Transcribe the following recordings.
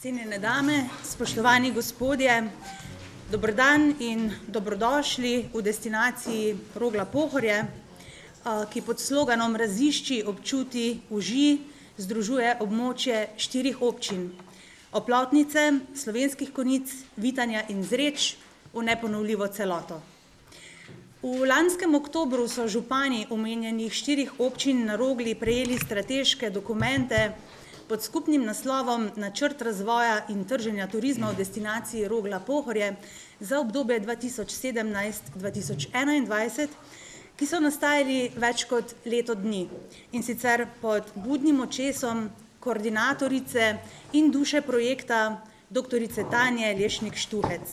Cenjene dame, spoštovani gospodje, dober dan in dobrodošli v destinaciji Rogla-Pohorje, ki pod sloganom Razišči, občuti, uži združuje območje 4 občin: Oplotnice, Slovenskih Konjic, Vitanja in Zreč v neponovljivo celoto. V lanskem oktobru so župani omenjenih 4 občin na Rogli prejeli strateške dokumente pod skupnim naslovom Načrt razvoja in trženja turizma v destinaciji Rogla-Pohorje za obdobje 2017-2021, ki so nastajali več kot leto dni, in sicer pod budnim očesom koordinatorice in duše projekta doktorice Tanje Lešnik Štuhec.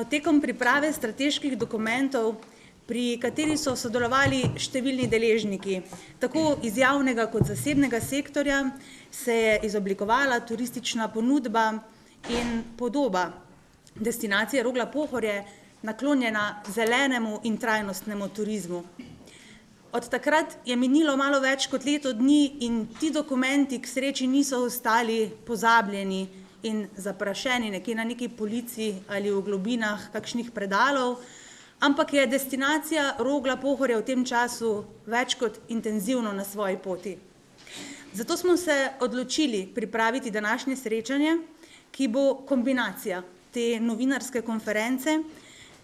Tekom priprave strateških dokumentov, pri kateri so sodelovali številni deležniki, tako iz javnega kot zasebnega sektorja, se je izoblikovala turistična ponudba in podoba destinacije Rogla-Pohorje naklonjena zelenemu in trajnostnemu turizmu. Od takrat je minilo malo več kot leto dni in ti dokumenti k sreči niso ostali pozabljeni in zaprašeni nekje na neki polici ali v globinah kakšnih predalov, ampak je destinacija Rogla-Pohorje v tem času več kot intenzivno na svoji poti. Zato smo se odločili pripraviti današnje srečanje, ki bo kombinacija te novinarske konference,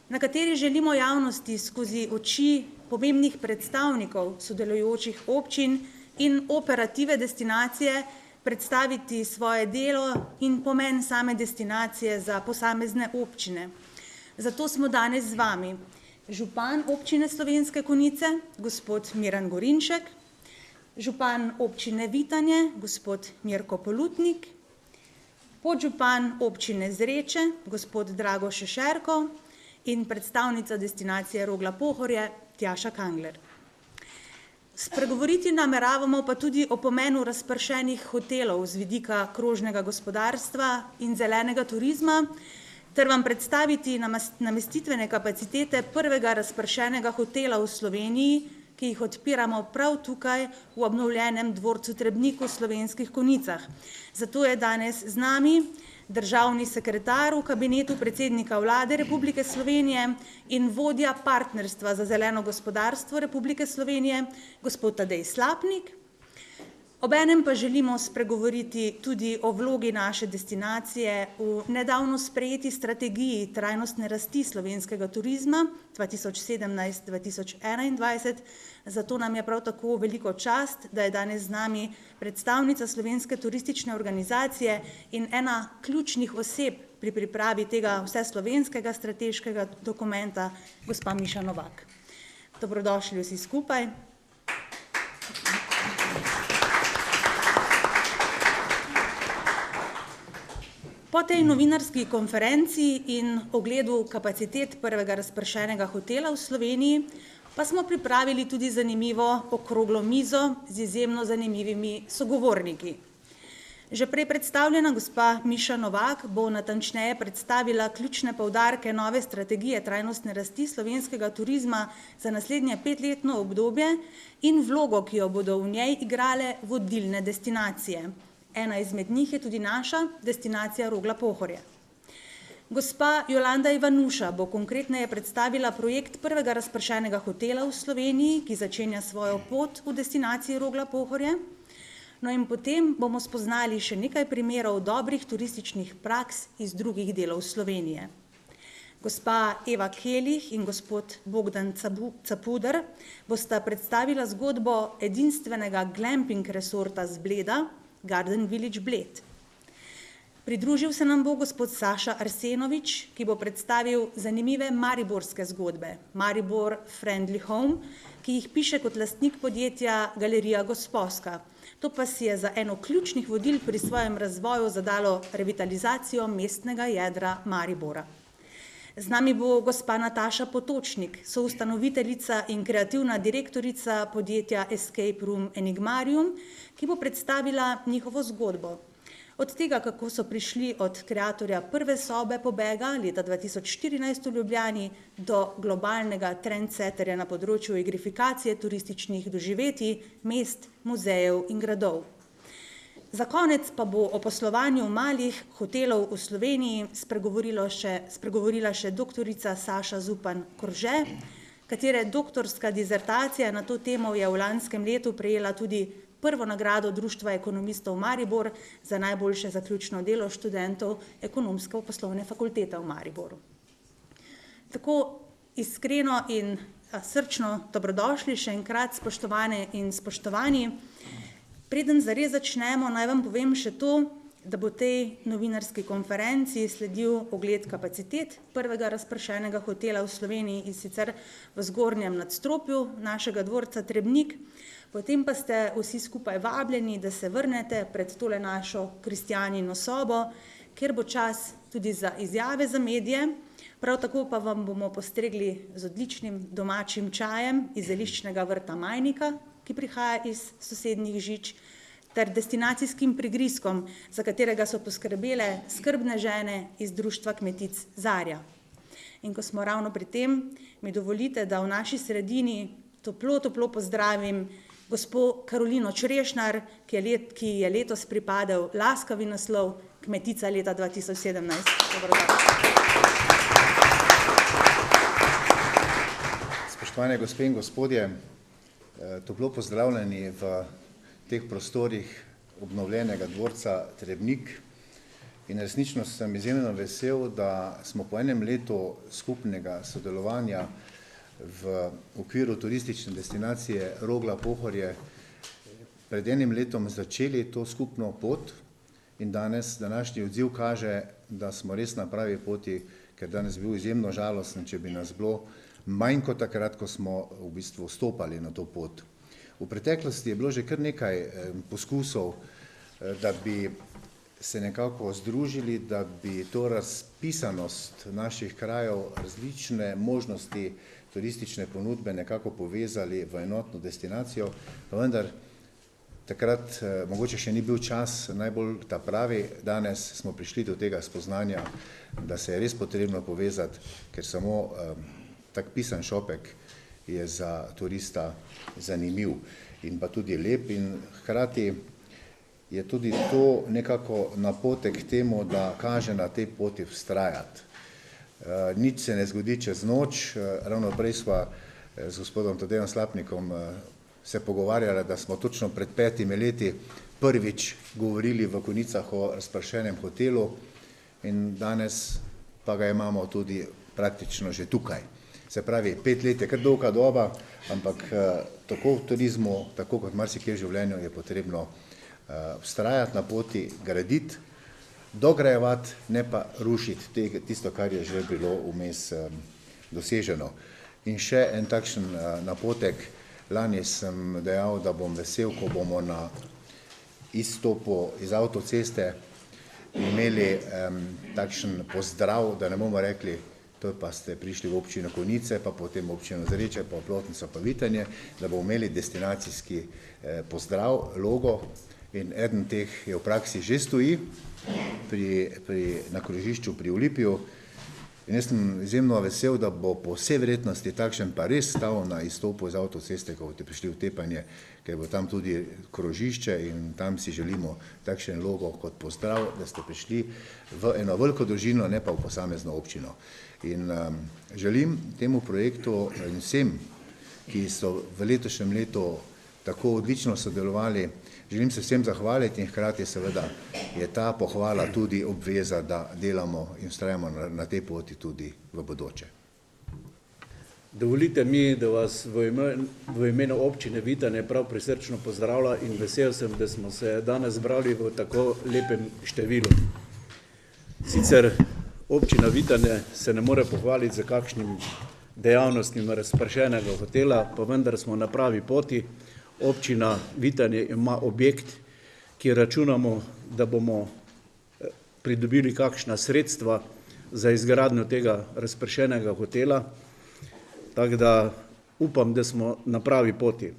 na kateri želimo javnosti skozi oči pomembnih predstavnikov sodelujočih občin in operative destinacije predstaviti svoje delo in pomen same destinacije za posamezne občine. Zato smo danes z vami župan občine Slovenske Konjice, gospod Miran Gorinšek, župan občine Vitanje, gospod Mirko Polutnik, podžupan občine Zreče, gospod Drago Šešerko in predstavnica destinacije Rogla-Pohorje, Tjaša Kangler. Spregovoriti nameravamo pa tudi o pomenu razpršenih hotelov z vidika krožnega gospodarstva in zelenega turizma, ter vam predstaviti namestitvene kapacitete prvega razpršenega hotela v Sloveniji, ki jih odpiramo prav tukaj v obnovljenem dvorcu Trebnik v Slovenskih Konjicah. Zato je danes z nami državni sekretar v kabinetu predsednika Vlade Republike Slovenije in vodja partnerstva za zeleno gospodarstvo Republike Slovenije, gospod Tadej Slapnik. Obenem pa želimo spregovoriti tudi o vlogi naše destinacije v nedavno sprejeti strategiji trajnostne rasti slovenskega turizma 2017-2021. Zato nam je prav tako veliko čast, da je danes z nami predstavnica Slovenske turistične organizacije in ena ključnih oseb pri pripravi tega vseslovenskega strateškega dokumenta, gospa Miša Novak. Dobrodošli vsi skupaj. Po tej novinarski konferenci in ogledu kapacitet prvega razpršenega hotela v Sloveniji pa smo pripravili tudi zanimivo okroglo mizo z izjemno zanimivimi sogovorniki. Že prej predstavljena gospa Miša Novak bo natančneje predstavila ključne poudarke nove strategije trajnostne rasti slovenskega turizma za naslednje 5-letno obdobje in vlogo, ki jo bodo v njej igrale vodilne destinacije. Ena izmed njih je tudi naša destinacija Rogla-Pohorje. Gospa Jolanda Ivanuša bo konkretneje predstavila projekt prvega razpršenega hotela v Sloveniji, ki začenja svojo pot v destinaciji Rogla-Pohorje. In potem bomo spoznali še nekaj primerov dobrih turističnih praks iz drugih delov Slovenije. Gospa Eva Kelih in gospod Bogdan Capuder bosta predstavila zgodbo edinstvenega glamping resorta z Bleda, Garden Village Bled. Pridružil se nam bo gospod Saša Arsenovič, ki bo predstavil zanimive mariborske zgodbe, Maribor Friendly Home, ki jih piše kot lastnik podjetja Galerija Gosposka. To pa si je za eno ključnih vodil pri svojem razvoju zadalo revitalizacijo mestnega jedra Maribora. Z nami bo gospa Nataša Potočnik, soustanoviteljica in kreativna direktorica podjetja Escape Room Enigmarium, ki bo predstavila njihovo zgodbo. Od tega, kako so prišli od kreatorja prve sobe pobega leta 2014 v Ljubljani do globalnega trendsetterja na področju igrifikacije turističnih doživetij, mest, muzejev in gradov. Za konec pa bo o poslovanju malih hotelov v Sloveniji spregovorila še doktorica Saša Zupan-Korže, katere doktorska dizertacija na to temo je v lanskem letu prejela tudi prvo nagrado Društva ekonomistov Maribor za najboljše zaključno delo študentov Ekonomsko-poslovne fakultete v Mariboru. Tako iskreno in srčno dobrodošli še enkrat, spoštovane in spoštovani. Preden zares začnemo, naj vam povem še to, da bo tej novinarski konferenciji sledil ogled kapacitet prvega razpršenega hotela v Sloveniji in sicer v zgornjem nadstropju našega dvorca Trebnik. Potem pa ste vsi skupaj vabljeni, da se vrnete pred tole našo Kristjanino sobo, kjer bo čas tudi za izjave za medije. Prav tako pa vam bomo postregli z odličnim domačim čajem iz zeliščnega vrta Majnika, ki prihaja iz sosednjih Žič, ter destinacijskim prigrizkom, za katerega so poskrbele skrbne žene iz Društva kmetic Zarja. In ko smo ravno pri tem, mi dovolite, da v naši sredini toplo pozdravim gospo Karolino Črešnar, ki je letos pripadel laskavi naslov Kmetica leta 2017. Spoštovane gospe in gospodje, toplo pozdravljeni v teh prostorih obnovljenega dvorca Trebnik in resnično sem izjemno vesel, da smo po enem letu skupnega sodelovanja v okviru turistične destinacije Rogla-Pohorje pred enim letom začeli to skupno pot in danes današnji odziv kaže, da smo res na pravi poti, ker danes bil izjemno žalosten, če bi nas bilo manj kot takrat, ko smo v bistvu vstopali na to pot. V preteklosti je bilo že kar nekaj poskusov, da bi se nekako združili, da bi to razpisanost naših krajev, različne možnosti turistične ponudbe nekako povezali v enotno destinacijo, pa vendar takrat mogoče še ni bil čas najbolj ta pravi. Danes smo prišli do tega spoznanja, da se je res potrebno povezati, ker samo tak pisan šopek je za turista zanimiv in pa tudi lep in hkrati je tudi to nekako napotek temu, da kaže na tej poti vztrajati. Nič se ne zgodi čez noč, ravno prej sva z gospodom Tadejem Slapnikom se pogovarjali, da smo točno pred 5 leti prvič govorili v Konjicah o razpršenem hotelu in danes pa ga imamo tudi praktično že tukaj. Se pravi, 5 let je kar dolga doba, ampak tako v turizmu, tako kot marsikje v življenju je potrebno vztrajati na poti, graditi, dograjevati, ne pa rušiti tisto, kar je že bilo vmes doseženo. In še en takšen napotek, lani sem dejal, da bom vesel, ko bomo na izstopu iz avtoceste imeli takšen pozdrav, da ne bomo rekli, to pa ste prišli v občino Konjice, pa potem občino Zreče, pa Plotnico, pa Vitanje, da bomo imeli destinacijski pozdrav, logo in eden teh je v praksi že stoji na krožišču pri Olipiju. In jaz sem izjemno vesel, da bo po vsej verjetnosti takšen pa res stal na izstopu iz avtoceste, ko boste prišli v Tepanje, ker bo tam tudi krožišče in tam si želimo takšen logo kot pozdrav, da ste prišli v eno veliko družino, ne pa v posamezno občino. In želim temu projektu in vsem, ki so v letošnjem letu tako odlično sodelovali, želim se vsem zahvaliti in hkrati seveda je ta pohvala tudi obveza, da delamo in vztrajamo na tej poti tudi v bodoče. Dovolite mi, da vas v imenu občine Vitanje prav prisrčno pozdravlja in vesel sem, da smo se danes zbrali v tako lepem številu. Sicer občina Vitanje se ne more pohvaliti za kakšnim dejavnostim razpršenega hotela, pa vendar smo na pravi poti. Občina Vitanje ima objekt, ki računamo, da bomo pridobili kakšna sredstva za izgradnjo tega razpršenega hotela, tako da upam, da smo na pravi poti.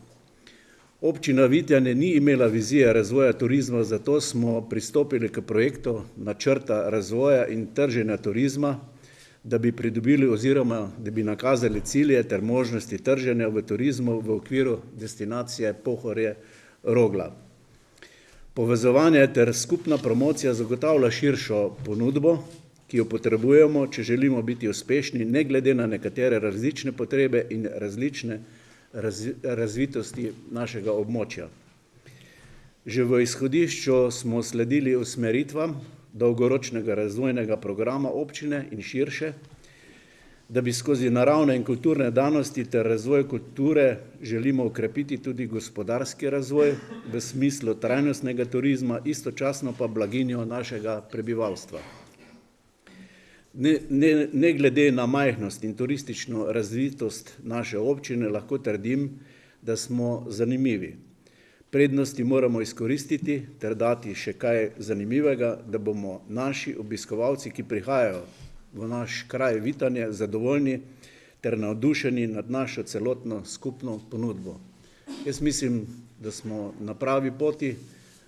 Občina Vitanje ni imela vizije razvoja turizma, zato smo pristopili k projektu načrta razvoja in trženja turizma, da bi pridobili oziroma da bi nakazali cilje ter možnosti trženja v turizmu v okviru destinacije Pohorje Rogla. Povezovanje ter skupna promocija zagotavlja širšo ponudbo, ki jo potrebujemo, če želimo biti uspešni, ne glede na nekatere različne potrebe in različne razvitosti našega območja. Že v izhodišču smo sledili usmeritvam dolgoročnega razvojnega programa občine in širše, da bi skozi naravne in kulturne danosti ter razvoj kulture želimo okrepiti tudi gospodarski razvoj v smislu trajnostnega turizma, istočasno pa blaginjo našega prebivalstva. Ne glede na majhnost in turistično razvitost naše občine lahko trdim, da smo zanimivi. Prednosti moramo izkoristiti ter dati še kaj zanimivega, da bomo naši obiskovalci, ki prihajajo v naš kraj Vitanje, zadovoljni ter navdušeni nad našo celotno skupno ponudbo. Jaz mislim, da smo na pravi poti,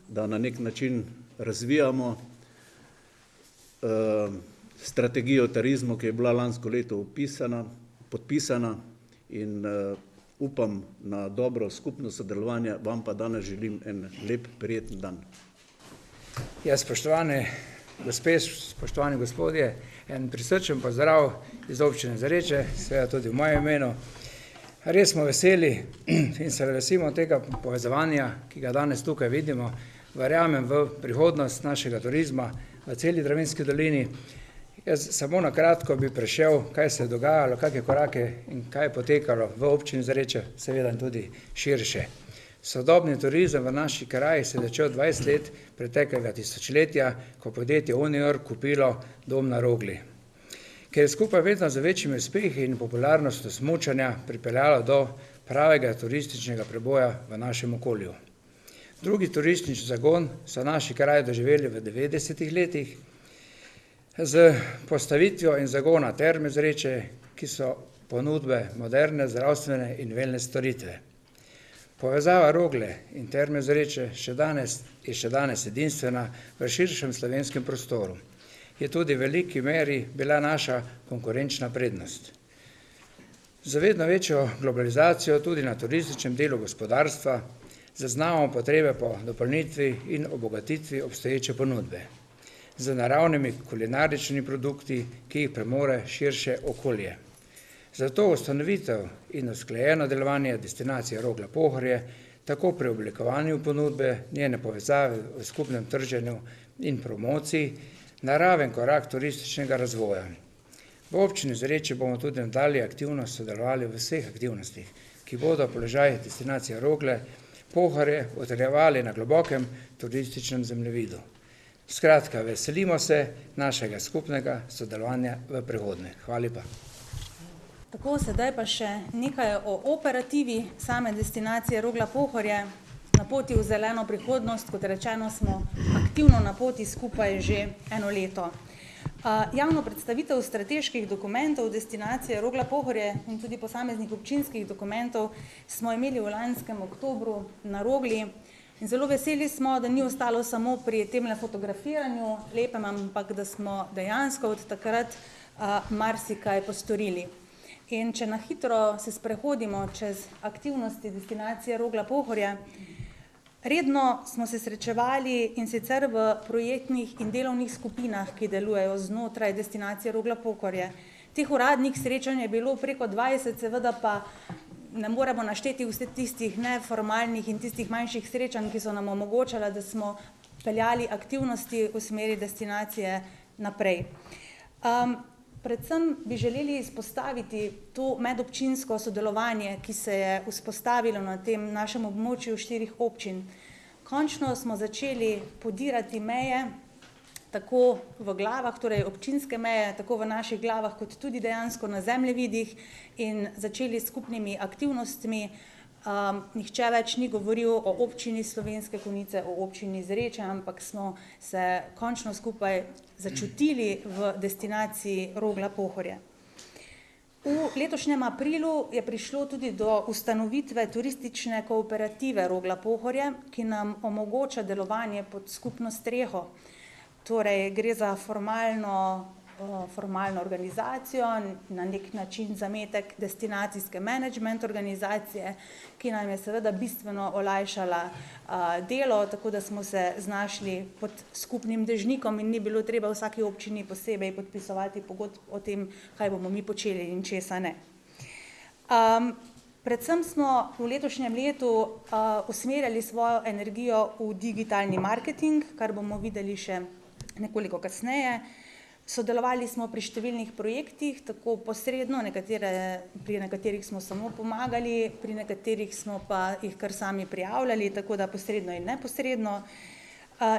da na nek način razvijamo strategijo turizma, ki je bila lansko leto podpisana in upam na dobro skupno sodelovanje, vam pa danes želim en lep, prijeten dan. Ja, spoštovane gospe, spoštovani gospodje, en prisrčen pozdrav iz občine Zreče, seveda tudi v mojem imenu. Res smo veseli in se veselimo tega povezovanja, ki ga danes tukaj vidimo. Verjamem v prihodnost našega turizma v celi Dravinjski dolini. Jaz samo na kratko bi prešel, kaj se je dogajalo, kakšne korake in kaj je potekalo v občini Zreče, seveda tudi širše. Sodobni turizem v naši kraji se je začel 20 let preteklega tisočletja, ko podjetje Unior kupilo dom na Rogli. Ker je skupaj vedno z večjimi uspehi in popularnostjo smučanja pripeljalo do pravega turističnega preboja v našem okolju. Drugi turistični zagon so naši kraji doživeli v 90-ih letih, z postavitvijo in zagona Terme Zreče, ki so ponudbe moderne, zdravstvene in wellness storitve. Povezava Rogle in Terme Zreče je še danes edinstvena v širšem slovenskem prostoru. Je tudi v veliki meri bila naša konkurenčna prednost. Z vedno večjo globalizacijo tudi na turističnem delu gospodarstva zaznavamo potrebe po dopolnitvi in obogatitvi obstoječe ponudbe z naravnimi kulinaričnimi produkti, ki jih premore širše okolje. Zato ustanovitev in usklajeno delovanje destinacije Rogla-Pohorje, tako pri oblikovanju ponudbe, njene povezave v skupnem trženju in promociji, naraven korak turističnega razvoja. V občini Zreče bomo tudi nadalje aktivno sodelovali v vseh aktivnostih, ki bodo položaj destinacije Rogle-Pohorje utrjevali na globokem turističnem zemljevidu. Skratka, veselimo se našega skupnega sodelovanja v prihodnje. Hvala lepa. Tako, sedaj pa še nekaj o operativi same destinacije Rogla-Pohorje. Na poti v zeleno prihodnost, kot rečeno, smo aktivno na poti skupaj že eno leto. Javno predstavitev strateških dokumentov destinacije Rogla-Pohorje in tudi posameznih občinskih dokumentov smo imeli v lanskem oktobru na Rogli. In zelo veseli smo, da ni ostalo samo pri temle fotografiranju lepem, ampak da smo dejansko od takrat marsikaj postorili. In če na hitro se sprehodimo čez aktivnosti destinacije Rogla-Pohorje, redno smo se srečevali in sicer v projektnih in delovnih skupinah, ki delujejo znotraj destinacije Rogla-Pohorje. Teh uradnih srečanj je bilo preko 20, seveda pa ne moremo našteti vse tistih neformalnih in tistih manjših srečanj, ki so nam omogočala, da smo peljali aktivnosti v smeri destinacije naprej. Predvsem bi želeli izpostaviti to medobčinsko sodelovanje, ki se je vzpostavilo na tem našem območju 4 občin. Končno smo začeli podirati meje, tako v glavah, torej občinske meje, tako v naših glavah, kot tudi dejansko na zemljevidih in začeli s skupnimi aktivnostmi. Nihče več ni govoril o občini Slovenske Konjice, o občini Zreče, ampak smo se končno skupaj začutili v destinaciji Rogla-Pohorje. V letošnjem aprilu je prišlo tudi do ustanovitve turistične kooperative Rogla-Pohorje, ki nam omogoča delovanje pod skupno streho. Torej, gre za formalno formalno organizacijo, na nek način zametek destinacijske management organizacije, ki nam je seveda bistveno olajšala delo, tako da smo se znašli pod skupnim dežnikom in ni bilo treba vsaki občini posebej podpisovati pogodb o tem, kaj bomo mi počeli in česa ne. Predvsem smo v letošnjem letu usmerjali svojo energijo v digitalni marketing, kar bomo videli še nekoliko kasneje. Sodelovali smo pri številnih projektih, tako posredno, pri nekaterih smo samo pomagali, pri nekaterih smo pa jih kar sami prijavljali, tako da posredno in neposredno.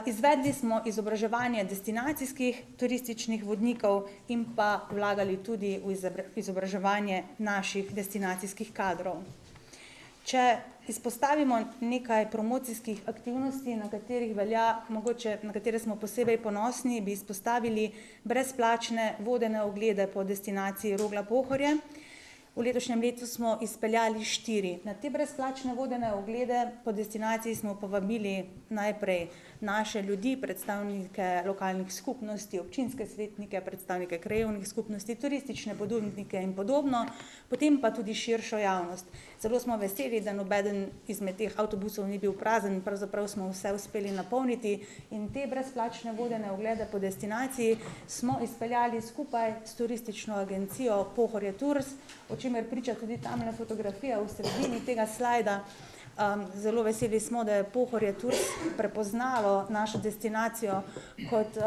Izvedli smo izobraževanje destinacijskih turističnih vodnikov in pa vlagali tudi v izobraževanje naših destinacijskih kadrov. Če izpostavimo nekaj promocijskih aktivnosti, na katere smo posebej ponosni, bi izpostavili brezplačne vodene oglede po destinaciji Rogla-Pohorje. V letošnjem letu smo izpeljali 4. Na te brezplačne vodene oglede po destinaciji smo povabili najprej naše ljudi, predstavnike lokalnih skupnosti, občinske svetnike, predstavnike krajevnih skupnosti, turistične ponudnike in podobno, potem pa tudi širšo javnost. Zelo smo veseli, da nobeden izmed teh avtobusov ni bil prazen, pravzaprav smo vse uspeli napolniti in te brezplačne vodene oglede po destinaciji smo izpeljali skupaj s turistično agencijo Pohorje Tours, o čemer priča tudi tamle fotografija v sredini tega slajda. Zelo veseli smo, da je Pohorje Tours prepoznalo našo destinacijo kot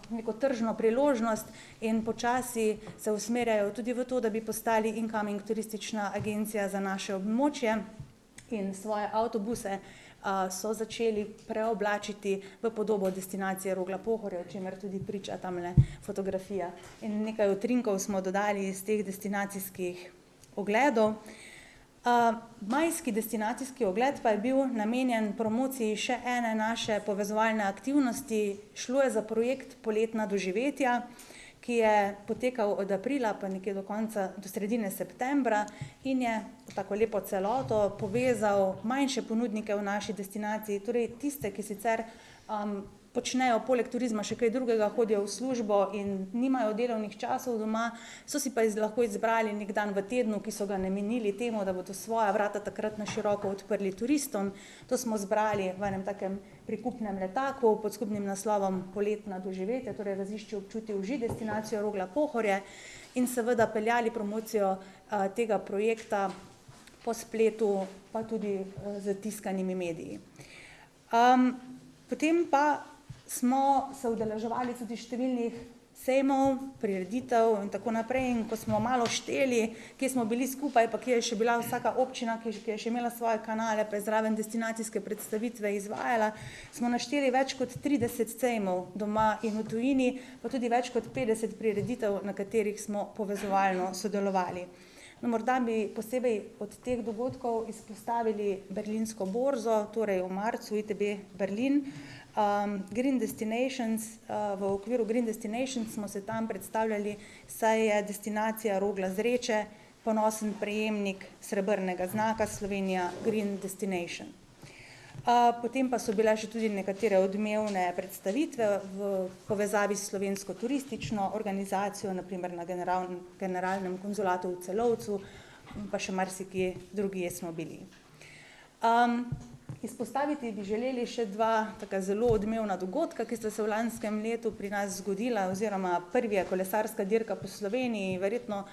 neko tržno priložnost in počasi se usmerjajo tudi v to, da bi postali incoming turistična agencija za naše območje in svoje avtobuse so začeli preoblačiti v podobo destinacije Rogla-Pohorje, o čemer tudi priča tamle fotografija. In nekaj utrinkov smo dodali iz teh destinacijskih ogledov. Majski destinacijski ogled pa je bil namenjen promociji še ene naše povezovalne aktivnosti. Šlo je za projekt Poletna doživetja, ki je potekal od aprila pa nekje do sredine septembra in je v tako lepo celoto povezal manjše ponudnike v naši destinaciji, torej tiste, ki sicer počnejo poleg turizma še kaj drugega, hodijo v službo in nimajo delovnih časov doma, so si pa lahko izbrali nek dan v tednu, ki so ga namenili temu, da bodo svoja vrata takrat na široko odprli turistom. To smo zbrali v enem takem prikupnem letaku pod skupnim naslovom Poletna doživetja, torej razišči, občuti, uži destinacijo Rogla-Pohorje in seveda peljali promocijo tega projekta po spletu, pa tudi z tiskanimi mediji. Potem pa smo se udeleževali tudi številnih sejmov, prireditev in tako naprej in ko smo malo šteli, kje smo bili skupaj, pa kje je še bila vsaka občina, ki je še imela svoje kanale, pa je zraven destinacijske predstavitve izvajala, smo našteli več kot 30 sejmov doma in v tujini, pa tudi več kot 50 prireditev, na katerih smo povezovalno sodelovali. No, morda bi posebej od teh dogodkov izpostavili Berlinsko borzo, torej v marcu ITB Berlin. Green Destinations, v okviru Green Destinations smo se tam predstavljali, saj je destinacija Rogla Zreče ponosen prejemnik srebrnega znaka Slovenija Green Destination. Potem pa so bile še tudi nekatere odmevne predstavitve v povezavi s slovensko turistično organizacijo, naprimer na generalnem konzulatu v Celovcu, pa še marsikje drugje smo bili. Izpostaviti bi želeli še 2 taka zelo odmevna dogodka, ki sta se v lanskem letu pri nas zgodila, oziroma prvi je kolesarska dirka po Sloveniji. Verjetno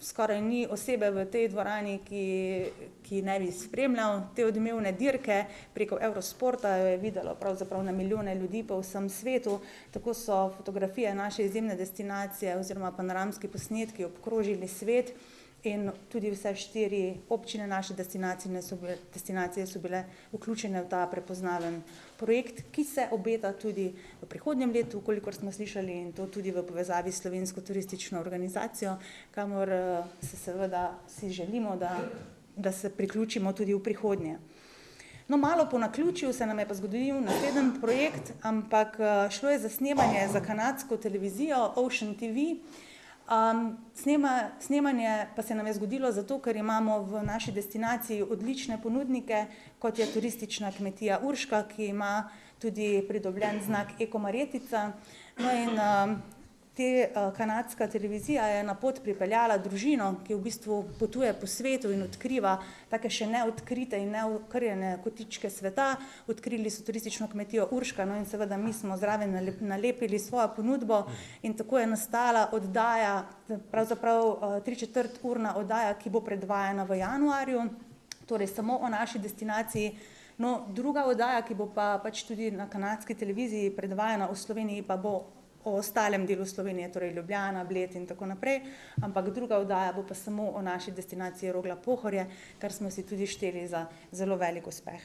skoraj ni osebe v tej dvorani, ki ne bi spremljal te odmevne dirke. Preko Eurosporta jo je videlo pravzaprav na milijone ljudi po vsem svetu. Tako so fotografije naše izjemne destinacije oziroma panoramski posnetki obkrožili svet in tudi vse 4 občine naše destinacije so bile vključene v ta prepoznaven projekt, ki se obeta tudi v prihodnjem letu, kolikor smo slišali, in to tudi v povezavi s slovensko turistično organizacijo, kamor se seveda si želimo, da se priključimo tudi v prihodnje. No, malo po naključju se nam je pa zgodil naslednji projekt, ampak šlo je za snemanje za kanadsko televizijo Ocean TV. Snemanje pa se nam je zgodilo zato, ker imamo v naši destinaciji odlične ponudnike, kot je turistična kmetija Urška, ki ima tudi pridobljen znak Eko Marjetica. No in kanadska televizija je na pot pripeljala družino, ki v bistvu potuje po svetu in odkriva take še neodkrite in neokrjene kotičke sveta. Odkrili so turistično kmetijo Urška, no in seveda mi smo zraven nalepili svojo ponudbo in tako je nastala oddaja, pravzaprav 3/4 urna oddaja, ki bo predvajana v januarju, torej samo o naši destinaciji. No, druga oddaja, ki bo pa pač tudi na kanadski televiziji predvajana v Sloveniji, pa bo o ostalem delu Slovenije, torej Ljubljana, Bled in tako naprej, ampak druga oddaja bo pa samo o naši destinaciji Rogla-Pohorje, kar smo si tudi šteli za zelo velik uspeh.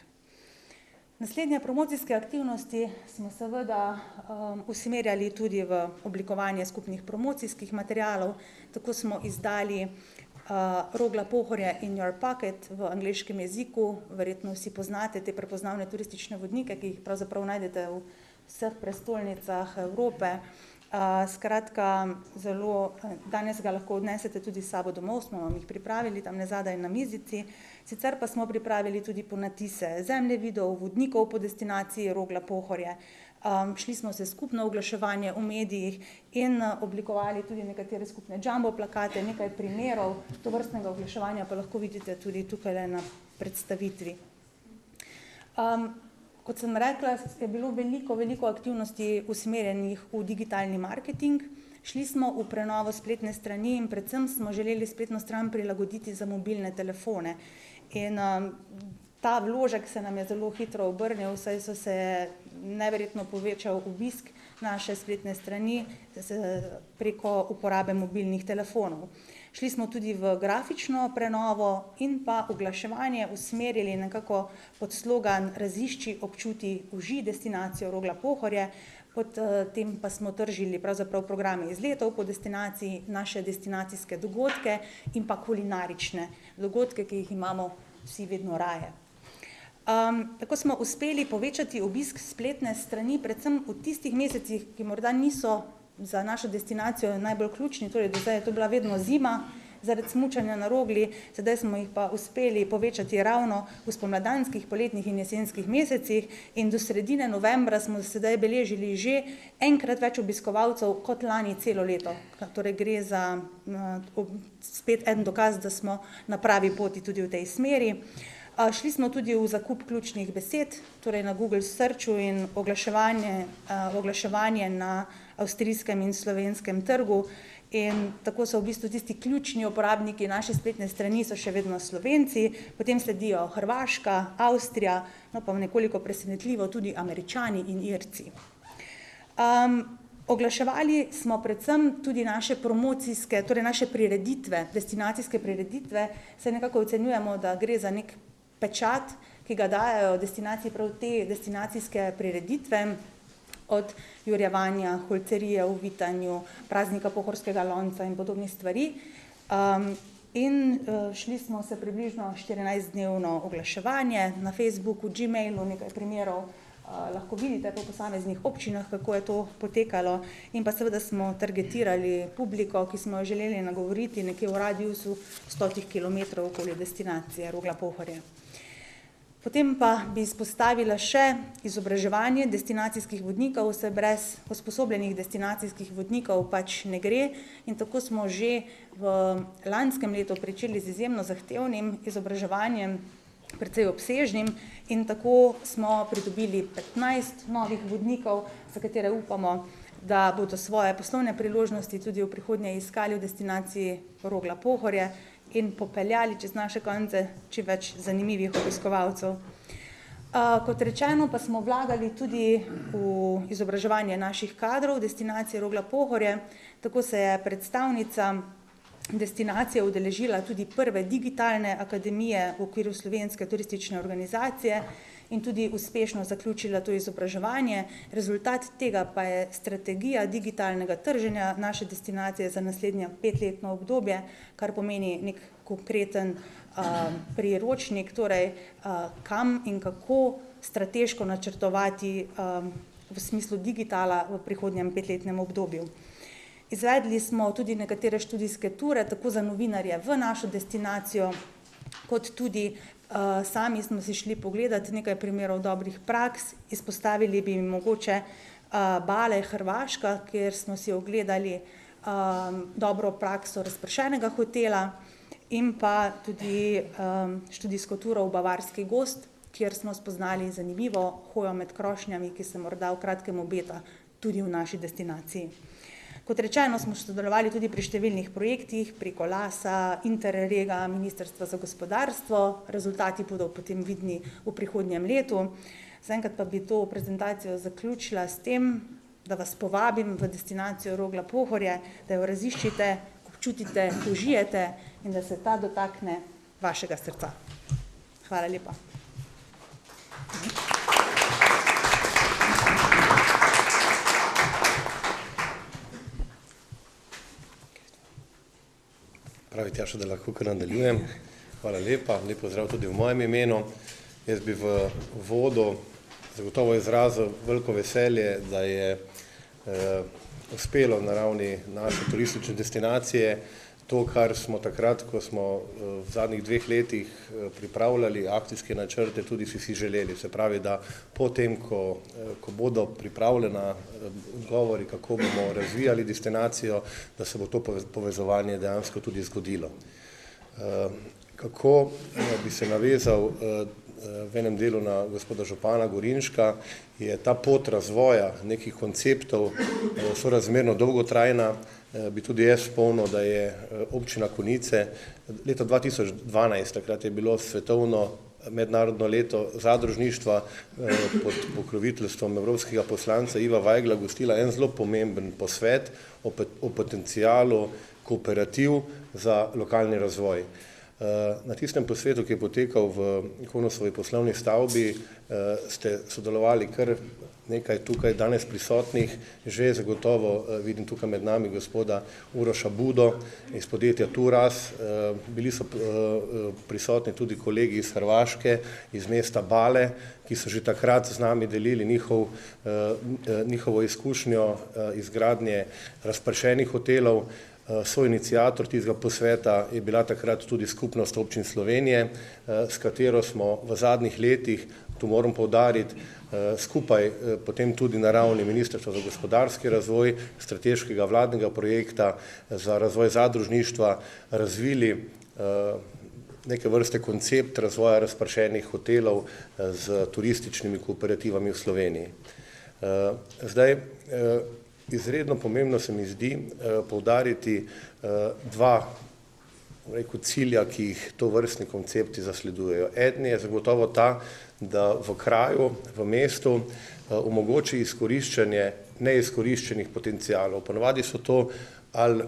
Naslednje promocijske aktivnosti smo seveda usmerjali tudi v oblikovanje skupnih promocijskih materialov, tako smo izdali Rogla-Pohorje in Your Pocket v angleškem jeziku, verjetno vsi poznate te prepoznavne turistične vodnike, ki jih pravzaprav najdete v vseh prestolnicah Evrope. Skratka, danes ga lahko odnesete tudi s sabo domov, smo vam jih pripravili tam nezadaj na mizici. Sicer pa smo pripravili tudi ponatise zemljevidov, vodnikov po destinaciji Rogla-Pohorje. Šli smo se skupno oglaševanje v medijih in oblikovali tudi nekatere skupne jumbo plakate, nekaj primerov tovrstnega oglaševanja pa lahko vidite tudi tukaj na predstavitvi. Kot sem rekla, je bilo veliko aktivnosti usmerjenih v digitalni marketing. Šli smo v prenovo spletne strani in predvsem smo želeli spletno stran prilagoditi za mobilne telefone. In ta vložek se nam je zelo hitro obrnil, saj so se neverjetno povečal obisk naše spletne strani preko uporabe mobilnih telefonov. Šli smo tudi v grafično prenovo in pa oglaševanje usmerili nekako pod slogan Razišči, občuti, uži destinacijo Rogla-Pohorje. Pod tem pa smo tržili pravzaprav programe izletov po destinaciji, naše destinacijske dogodke in pa kulinarične dogodke, ki jih imamo vsi vedno raje. Tako smo uspeli povečati obisk spletne strani, predvsem v tistih mesecih, ki morda niso za našo destinacijo najbolj ključni, torej do zdaj je to bila vedno zima, zaradi smučanja na Rogli, sedaj smo jih pa uspeli povečati ravno v spomladanskih, poletnih in jesenskih mesecih in do sredine novembra smo sedaj beležili že enkrat več obiskovalcev kot lani celo leto. Torej gre za spet en dokaz, da smo na pravi poti tudi v tej smeri. Šli smo tudi v zakup ključnih besed, torej na Google Searchu in oglaševanje na avstrijskem in slovenskem trgu. In tako so v bistvu tisti ključni uporabniki naše spletne strani so še vedno Slovenci, potem sledijo Hrvaška, Avstrija, no pa nekoliko presenetljivo tudi Američani in Irci. Oglaševali smo predvsem tudi naše promocijske, torej naše prireditve, destinacijske prireditve, saj nekako ocenjujemo, da gre za nek pečat, ki ga dajo destinaciji prav te destinacijske prireditve, od jurjevanja, holcerije v Vitanju, praznika pohorskega lonca in podobnih stvari. In šli smo se približno 14-dnevno oglaševanje na Facebooku, Gmailu, nekaj primerov lahko vidite po posameznih občinah, kako je to potekalo. In pa seveda smo targetirali publiko, ki smo jo želeli nagovoriti nekje v radiusu 100 km okoli destinacije Rogla-Pohorje. Potem pa bi izpostavila še izobraževanje destinacijskih vodnikov, saj brez usposobljenih destinacijskih vodnikov pač ne gre. In tako smo že v lanskem letu pričeli z izjemno zahtevnim izobraževanjem, precej obsežnim, in tako smo pridobili 15 novih vodnikov, za katere upamo, da bodo svoje poslovne priložnosti tudi v prihodnje iskali v destinaciji Rogla-Pohorje in popeljali čez naše konce čim več zanimivih obiskovalcev. Kot rečeno, pa smo vlagali tudi v izobraževanje naših kadrov destinacije Rogla-Pohorje. Tako se je predstavnica destinacije udeležila tudi prve digitalne akademije v okviru Slovenske turistične organizacije in tudi uspešno zaključila to izobraževanje. Rezultat tega pa je strategija digitalnega trženja naše destinacije za naslednje 5-letno obdobje, kar pomeni nek konkreten priročnik, torej kam in kako strateško načrtovati v smislu digitala v prihodnjem 5-letnem obdobju. Izvedli smo tudi nekatere študijske ture, tako za novinarje v našo destinacijo, kot tudi sami smo si šli pogledati nekaj primerov dobrih praks, izpostavili bi mogoče Bale Hrvaška, kjer smo si ogledali dobro prakso razpršenega hotela in pa tudi študijsko turo v Bavarski gozd, kjer smo spoznali zanimivo hojo med krošnjami, ki se morda v kratkem obeta tudi v naši destinaciji. Kot rečeno, smo sodelovali tudi pri številnih projektih, preko LAS-a, Interrega, Ministrstva za gospodarstvo, rezultati bodo potem vidni v prihodnjem letu. Zaenkrat pa bi to prezentacijo zaključila s tem, da vas povabim v destinacijo Rogla-Pohorje, da jo raziščite, občutite, užijete in da se ta dotakne vašega srca. Hvala lepa. Pravi Tjaša, da lahko kar nadaljujem. Hvala lepa, lep pozdrav tudi v mojem imenu. Jaz bi v uvodu zagotovo izrazil veliko veselje, da je uspelo na ravni naše turistične destinacije to, kar smo takrat, ko smo v zadnjih 2 letih pripravljali akcijske načrte, tudi si želeli. Se pravi, da potem, ko bodo pripravljena odgovori, kako bomo razvijali destinacijo, da se bo to povezovanje dejansko tudi zgodilo. Kako bi se navezal v enem delu na gospoda župana Gorinška, je ta pot razvoja nekih konceptov sorazmerno dolgotrajna. Bi tudi jaz spomnil, da je občina Konjice leta 2012, takrat je bilo svetovno mednarodno leto zadružništva pod pokroviteljstvom evropskega poslanca Iva Vajgla gostila en zelo pomemben posvet o potencialu kooperativ za lokalni razvoj. Na tistem posvetu, ki je potekal v Konosovi poslovni stavbi, ste sodelovali kar nekaj tukaj danes prisotnih, že zagotovo vidim tukaj med nami gospoda Uroša Budo iz podjetja Turas, bili so prisotni tudi kolegi iz Hrvaške, iz mesta Bale, ki so že takrat z nami delili njihovo izkušnjo izgradnje razpršenih hotelov. Soiniciator tistega posveta je bila takrat tudi Skupnost občin Slovenije, s katero smo v zadnjih letih, tu moram poudariti, skupaj potem tudi na ravni Ministrstva za gospodarski razvoj, strateškega vladnega projekta za razvoj zadružništva razvili neke vrste koncept razvoja razpršenih hotelov z turističnimi kooperativami v Sloveniji. Zdaj, izredno pomembno se mi zdi poudariti 2 cilja, ki jih tovrstni koncepti zasledujejo. Eden je zagotovo ta, da v kraju, v mestu omogoči izkoriščanje neizkoriščenih potencialov. Ponavadi so to ali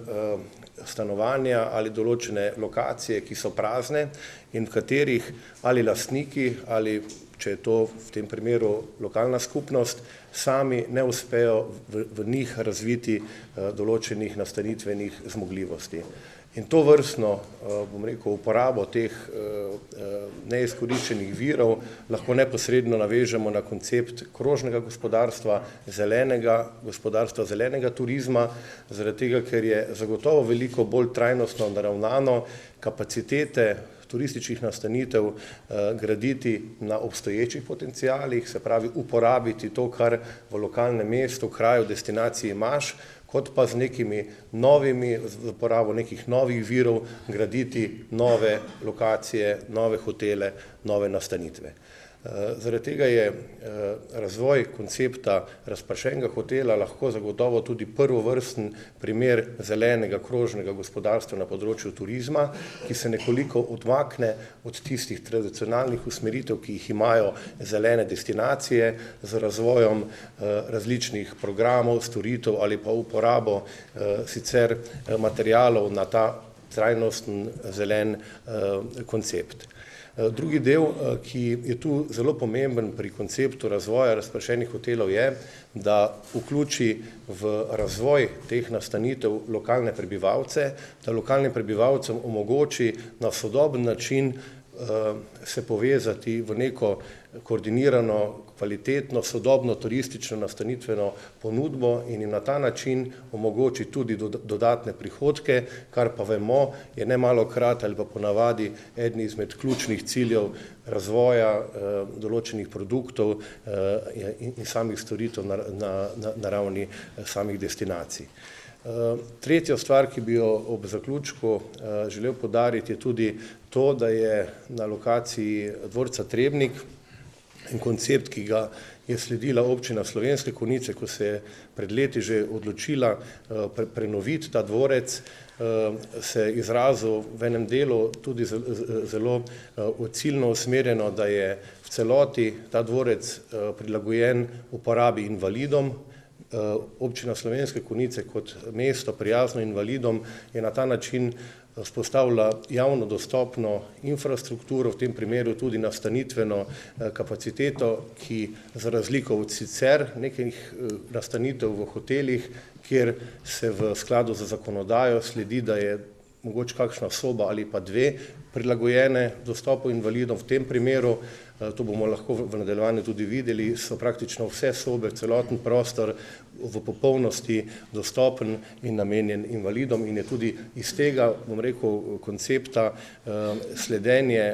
stanovanja ali določene lokacije, ki so prazne in v katerih ali lastniki ali, če je to v tem primeru lokalna skupnost, sami ne uspejo v njih razviti določenih nastanitvenih zmogljivosti. In to vrstno, bom rekel, uporabo teh neizkoriščenih virov lahko neposredno navežemo na koncept krožnega gospodarstva, zelenega turizma, zaradi tega, ker je zagotovo veliko bolj trajnostno naravnano kapacitete turističnih nastanitev graditi na obstoječih potencialih, se pravi uporabiti to, kar v lokalnem mestu, kraju, destinaciji imaš, kot pa z nekimi novimi, z uporabo nekih novih virov graditi nove lokacije, nove hotele, nove nastanitve. Zaradi tega je razvoj koncepta razpršenega hotela lahko zagotovo tudi prvovrsten primer zelenega krožnega gospodarstva na področju turizma, ki se nekoliko odmakne od tistih tradicionalnih usmeritev, ki jih imajo zelene destinacije z razvojem različnih programov, storitev ali pa uporabo sicer materialov na ta trajnosten zelen koncept. Drugi del, ki je tu zelo pomemben pri konceptu razvoja razpršenih hotelov, je, da vključi v razvoj teh nastanitev lokalne prebivalce, da lokalnim prebivalcem omogoči na sodoben način se povezati v neko koordinirano, kvalitetno, sodobno turistično nastanitveno ponudbo in jim na ta način omogoči tudi dodatne prihodke, kar pa vemo, je nemalokrat ali pa ponavadi eden izmed ključnih ciljev razvoja določenih produktov in samih storitev na ravni samih destinacij. Tretja stvar, ki bi jo ob zaključku želel poudariti, je tudi to, da je na lokaciji dvorca Trebnik en koncept, ki ga je sledila občina Slovenske Konjice, ko se je pred leti že odločila prenoviti ta dvorec, se je izrazil v enem delu tudi zelo ciljno usmerjeno, da je v celoti ta dvorec prilagojen uporabi invalidom. Občina Slovenske Konjice kot mesto prijazno invalidom je na ta način vzpostavila javno dostopno infrastrukturo, v tem primeru tudi nastanitveno kapaciteto, ki za razliko od sicer nekih nastanitev v hotelih, kjer se v skladu z zakonodajo sledi, da je mogoče kakšna soba ali pa dve prilagojene dostopu invalidom, v tem primeru, to bomo lahko v nadaljevanju tudi videli, so praktično vse sobe, celoten prostor v popolnosti dostopen in namenjen invalidom in je tudi iz tega, bom rekel, koncepta sledenje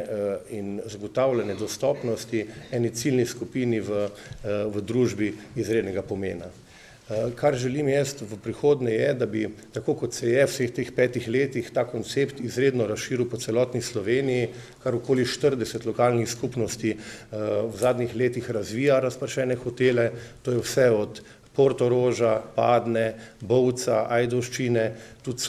in zagotavljanje dostopnosti eni ciljni skupini v družbi izrednega pomena. Kar želim jaz v prihodnje je, da bi, tako kot se je v vseh teh 5 letih, ta koncept izredno razširil po celotni Sloveniji, kar okoli 40 lokalnih skupnosti v zadnjih letih razvija razpršene hotele, to je vse od Portoroža, Padne, Bovca, Ajdovščine, tudi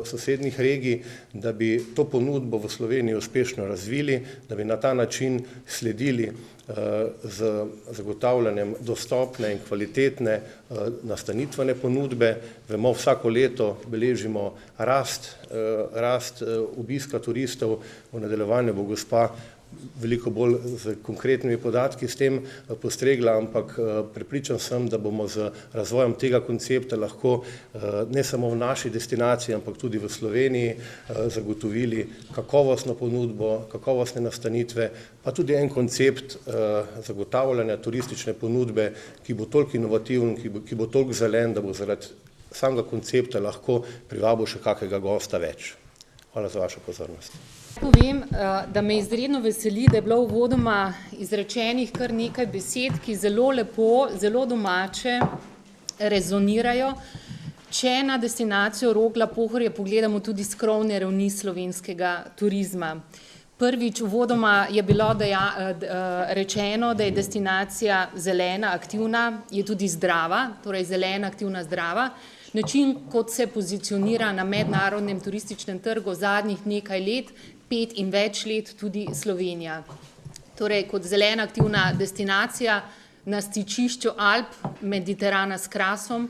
sosednjih regij, da bi to ponudbo v Sloveniji uspešno razvili, da bi na ta način sledili z zagotavljanjem dostopne in kvalitetne nastanitvene ponudbe. Vemo, vsako leto beležimo rast obiska turistov, v nadaljevanju bo gospa veliko bolj z konkretnimi podatki s tem postregla, ampak prepričan sem, da bomo z razvojem tega koncepta lahko ne samo v naši destinaciji, ampak tudi v Sloveniji zagotovili kakovostno ponudbo, kakovostne nastanitve, pa tudi en koncept zagotavljanja turistične ponudbe, ki bo toliko inovativen, ki bo toliko zelen, da bo zaradi samega koncepta lahko privabil še kakega gosta več. Hvala za vašo pozornost. Povem, da me izredno veseli, da je bilo uvodoma izrečenih kar nekaj besed, ki zelo lepo, zelo domače rezonirajo, če na destinacijo Rogla-Pohorje pogledamo tudi s krovne ravni slovenskega turizma. Prvič, uvodoma je bilo rečeno, da je destinacija zelena, aktivna, je tudi zdrava, torej zelena, aktivna, zdrava. Način, kot se pozicionira na mednarodnem turističnem trgu zadnjih nekaj let, 5 in več let, tudi Slovenija. Torej, kot zelena aktivna destinacija na stičišču Alp, Mediterana s Krasom,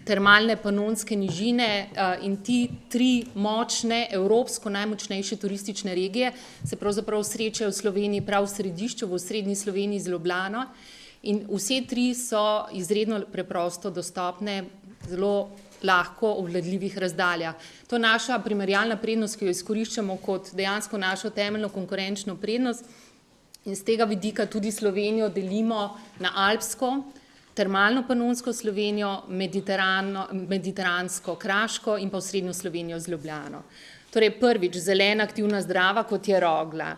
termalne Panonske nižine in ti 3 močne, evropsko najmočnejše turistične regije se pravzaprav srečajo v Sloveniji prav v središču, v osrednji Sloveniji z Ljubljano. In vse 3 so izredno preprosto dostopne, zelo lahko obvladljivih razdaljah. To je naša primerjalna prednost, ki jo izkoriščamo kot dejansko našo temeljno konkurenčno prednost in z tega vidika tudi Slovenijo delimo na alpsko, termalno-panonsko Slovenijo, mediteransko, kraško in pa osrednjo Slovenijo z Ljubljano. Torej prvič, zelena, aktivna, zdrava, kot je Rogla.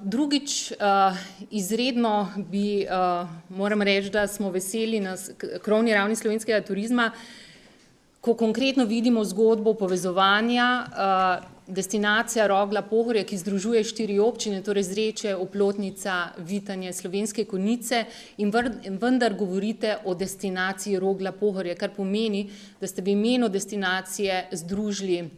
Drugič, izredno moram reči, da smo veseli na krovni ravni slovenskega turizma, ko konkretno vidimo zgodbo povezovanja, destinacija Rogla-Pohorje, ki združuje 4 občine, torej Zreče, Oplotnica, Vitanje, Slovenske Konjice in vendar govorite o destinaciji Rogla-Pohorje, kar pomeni, da ste v imenu destinacije združili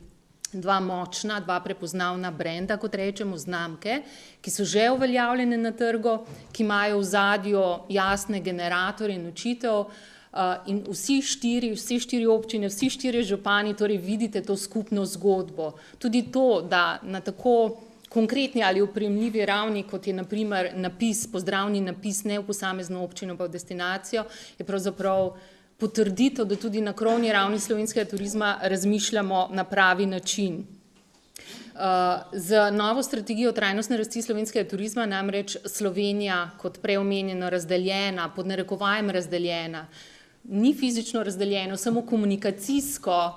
2 močna, 2 prepoznavna brenda, kot rečemo, znamke, ki so že uveljavljene na trgu, ki imajo v ozadju jasne generatorje in učitev, in vsi 4 občine, vsi 4 župani, torej vidite to skupno zgodbo. Tudi to, da na tako konkretni ali oprijemljivi ravni, kot je na primer napis, pozdravni napis, ne v posamezno občino, pa v destinacijo, je pravzaprav potrditev, da tudi na krovni ravni slovenskega turizma razmišljamo na pravi način. Z novo strategijo trajnostne rasti slovenskega turizma namreč Slovenija kot preomenjeno razdeljena, pod narekovajem razdeljena, ni fizično razdeljeno, samo komunikacijsko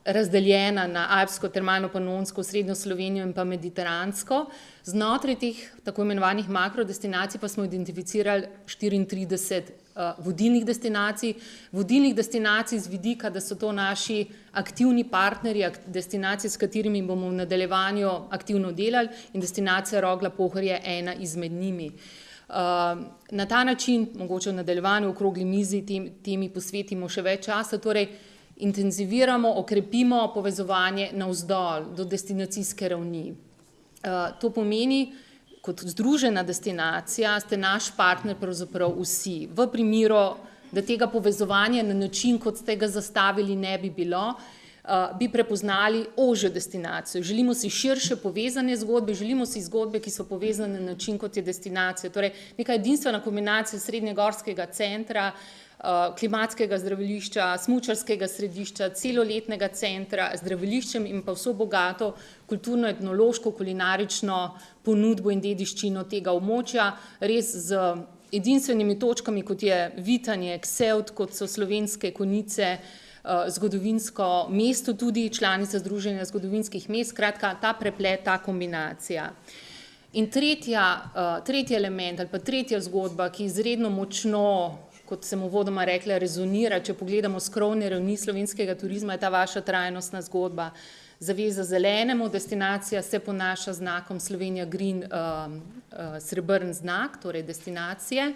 razdeljena na alpsko, termalno-panonsko, srednjo Slovenijo in pa mediteransko. Znotraj teh tako imenovanih makrodestinacij pa smo identificirali 34 vodilnih destinacij z vidika, da so to naši aktivni partnerji, destinacije, s katerimi bomo v nadaljevanju aktivno delali, in destinacija Rogla-Pohorje je ena izmed njimi. Na ta način, mogoče v nadaljevanju okrogli mizi, temi posvetimo še več časa, torej intenziviramo, okrepimo povezovanje navzdol do destinacijske ravni. To pomeni, kot združena destinacija ste naš partner pravzaprav vsi. V primeru, da tega povezovanja na način, kot ste ga zastavili, ne bi bilo, bi prepoznali ožjo destinacijo. Želimo si širše povezane zgodbe, želimo si zgodbe, ki so povezane na način, kot je destinacija. Torej, neka edinstvena kombinacija srednjegorskega centra, klimatskega zdravilišča, smučarskega središča, celoletnega centra, zdraviliščem in pa vso bogato kulturno-etnološko, kulinarično ponudbo in dediščino tega območja, res z edinstvenimi točkami, kot je Vitanje, Ksevt, kot so Slovenske Konjice, zgodovinsko mesto tudi, članica Združenja zgodovinskih mest, skratka ta preplet, ta kombinacija. In tretji element ali pa tretja zgodba, ki izredno močno, kot sem uvodoma rekla, rezonira, če pogledamo skrovne ravni slovenskega turizma, je ta vaša trajnostna zgodba. Zaveza zelenemu, destinacija se ponaša znakom Slovenija Green, srebrn znak, torej destinacije,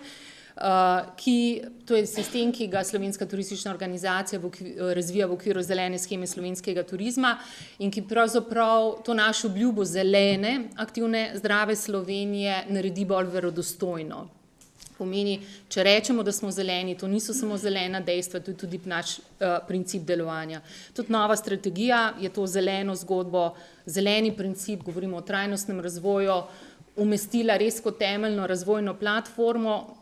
to je sistem, ki ga Slovenska turistična organizacija razvija v okviru zelene sheme slovenskega turizma in ki pravzaprav to našo obljubo zelene, aktivne, zdrave Slovenije naredi bolj verodostojno. Pomeni, če rečemo, da smo zeleni, to niso samo zelena dejstva, to je tudi naš princip delovanja. Tudi nova strategija je to zeleno zgodbo, zeleni princip, govorimo o trajnostnem razvoju, umestila res kot temeljno razvojno platformo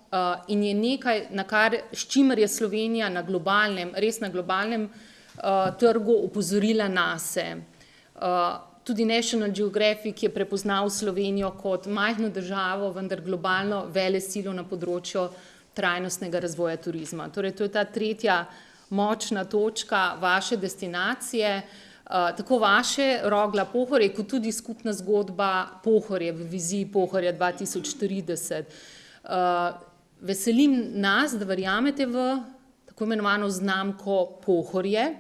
in je nekaj, s čimer je Slovenija na globalnem, res na globalnem trgu opozorila nase. Tudi National Geographic je prepoznal Slovenijo kot majhno državo, vendar globalno velesilo na področju trajnostnega razvoja turizma. Torej, to je ta tretja močna točka vaše destinacije, tako vaše Rogla-Pohorje, kot tudi skupna zgodba Pohorje v viziji Pohorja 2030. Veselim nas, da verjamete v tako imenovano znamko Pohorje.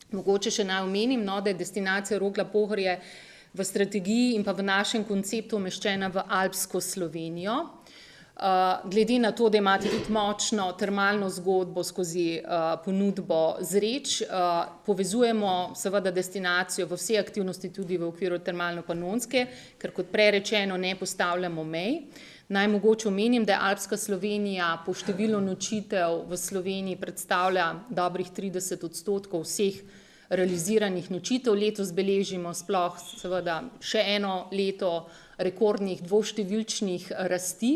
Mogoče še naj omenim, da je destinacija Rogla-Pohorje v strategiji in pa v našem konceptu umeščena v alpsko Slovenijo. Glede na to, da imate tudi močno termalno zgodbo skozi ponudbo Zreč, povezujemo seveda destinacijo v vse aktivnosti tudi v okviru termalno-panonske, ker kot prej rečeno ne postavljamo mej. Naj mogoče omenim, da je alpska Slovenija po številu nočitev v Sloveniji predstavlja dobrih 30% vseh realiziranih nočitev. Letos beležimo sploh seveda še eno leto rekordnih dvoštevilčnih rasti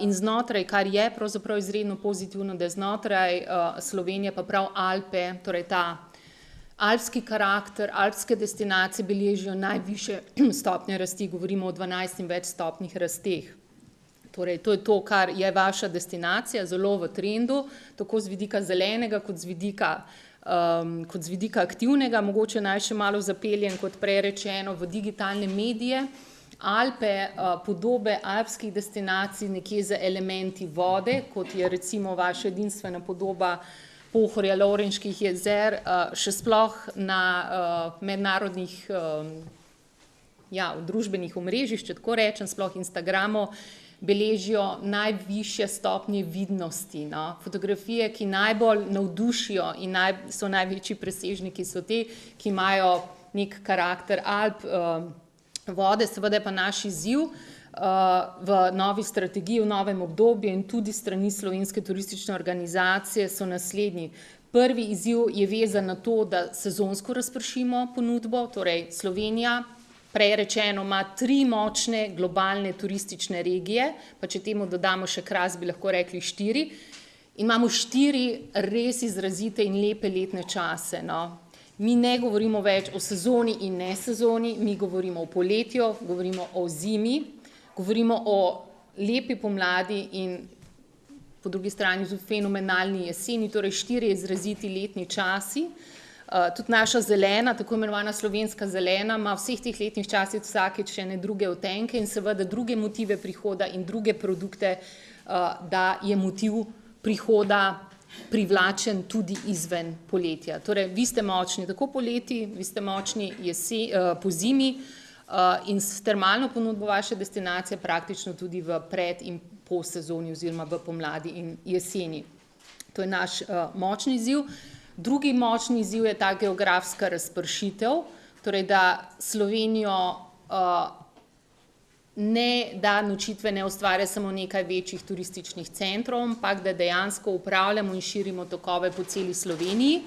in znotraj, kar je pravzaprav izredno pozitivno, da je znotraj Slovenije pa prav Alpe, torej ta alpski karakter, alpske destinacije beležijo najvišje stopnje rasti, govorimo o 12 in več stopnjah rasteh. Torej, to je to, kar je vaša destinacija, zelo v trendu, tako z vidika zelenega, kot z vidika aktivnega. Mogoče naj še malo zapeljem, kot prej rečeno, v digitalne medije. Alpe, podobe alpskih destinacij nekje z elementi vode, kot je recimo vaša edinstvena podoba Pohorja, Lovrenških jezer, še sploh na mednarodnih družbenih omrežjih, če tako rečem, sploh Instagramu, beležijo najvišje stopnje vidnosti. Fotografije, ki najbolj navdušijo in so največji presežniki, so te, ki imajo nek karakter Alp, vode, seveda je pa naš izziv v novi strategiji, v novem obdobju in tudi strani Slovenske turistične organizacije so naslednji. Prvi izziv je vezan na to, da sezonsko razpršimo ponudbo, torej Slovenija, prej rečeno, ima 3 močne globalne turistične regije, pa če temu dodamo še Kras, bi lahko rekli 4. Imamo 4 res izrazite in lepe letne čase. Mi ne govorimo več o sezoni in nesezoni, mi govorimo o poletju, govorimo o zimi, govorimo o lepi pomladi in po drugi strani tudi fenomenalni jeseni, torej 4 izraziti letni časi. Tudi naša zelena, tako imenovana slovenska zelena, ima v vseh teh letnih časih vsakeč še ne druge odtenke in seveda druge motive prihoda in druge produkte, da je motiv prihoda privlačen tudi izven poletja. Torej, vi ste močni tako poleti, vi ste močni po zimi in s termalno ponudbo vaše destinacije praktično tudi v pred- in postsezoni oziroma v pomladi in jeseni. To je naš močni izziv. Drugi močni izziv je ta geografska razpršitev, torej da Slovenijo da nočitve ne ustvarja samo nekaj večjih turističnih centrov, ampak da dejansko upravljamo in širimo tokove po celi Sloveniji.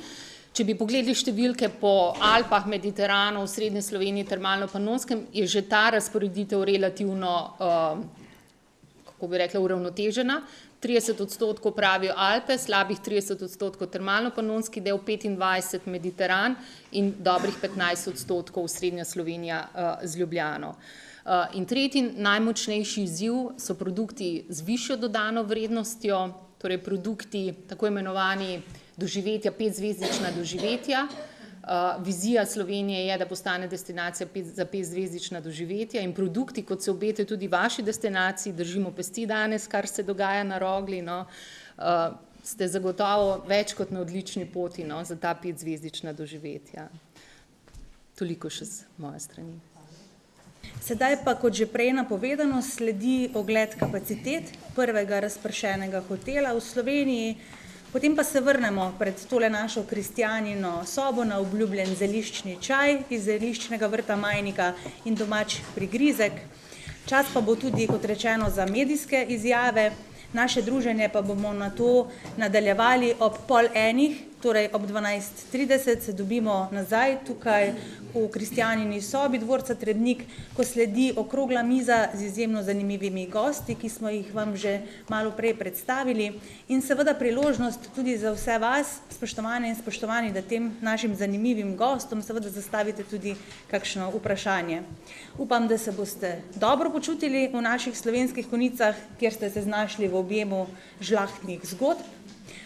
Če bi pogledali številke po Alpah, Mediteranu, v srednji Sloveniji, termalno-panonskem, je že ta razporeditev relativno, kako bi rekla, uravnotežena. 30% pravijo Alpe, slabih 30% termalno-panonski del, 25% Mediteran in dobrih 15% srednja Slovenija z Ljubljano. In tretji najmočnejši izziv so produkti z višjo dodano vrednostjo, torej produkti tako imenovani doživetja, 5-zvezdična doživetja. Vizija Slovenije je, da postane destinacija za 5-zvezdična doživetja in produkti, kot se obete tudi vaši destinaciji, držimo pesti danes, kar se dogaja na Rogli, ste zagotovo več kot na odlični poti za ta 5-zvezdična doživetja. Toliko še z moje strani. Sedaj pa, kot že prej napovedano, sledi ogled kapacitet prvega razpršenega hotela v Sloveniji, potem pa se vrnemo pred tole našo Kristjanino sobo na obljubljen zeliščni čaj iz zeliščnega vrta Majnika in domač prigrizek. Čas pa bo tudi, kot rečeno, za medijske izjave. Naše druženje pa bomo na to nadaljevali ob 12:30, torej ob 12:30 se dobimo nazaj tukaj v Kristjanini sobi dvorca Trebnik, ko sledi okrogla miza z izjemno zanimivimi gosti, ki smo jih vam že malo prej predstavili, in seveda priložnost tudi za vse vas, spoštovane in spoštovani, da tem našim zanimivim gostom seveda zastavite tudi kakšno vprašanje. Upam, da se boste dobro počutili v naših Slovenskih Konjicah, kjer ste se znašli v objemu žlahtnih zgodb.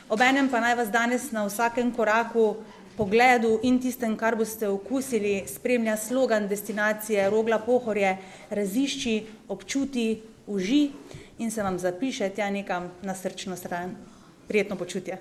Obenem pa naj vas danes na vsakem koraku, pogledu in tistem, kar boste okusili, spremlja slogan destinacije Rogla-Pohorje: razišči, občuti, uži in se vam zapiše tja nekam na srčno stran. Prijetno počutje.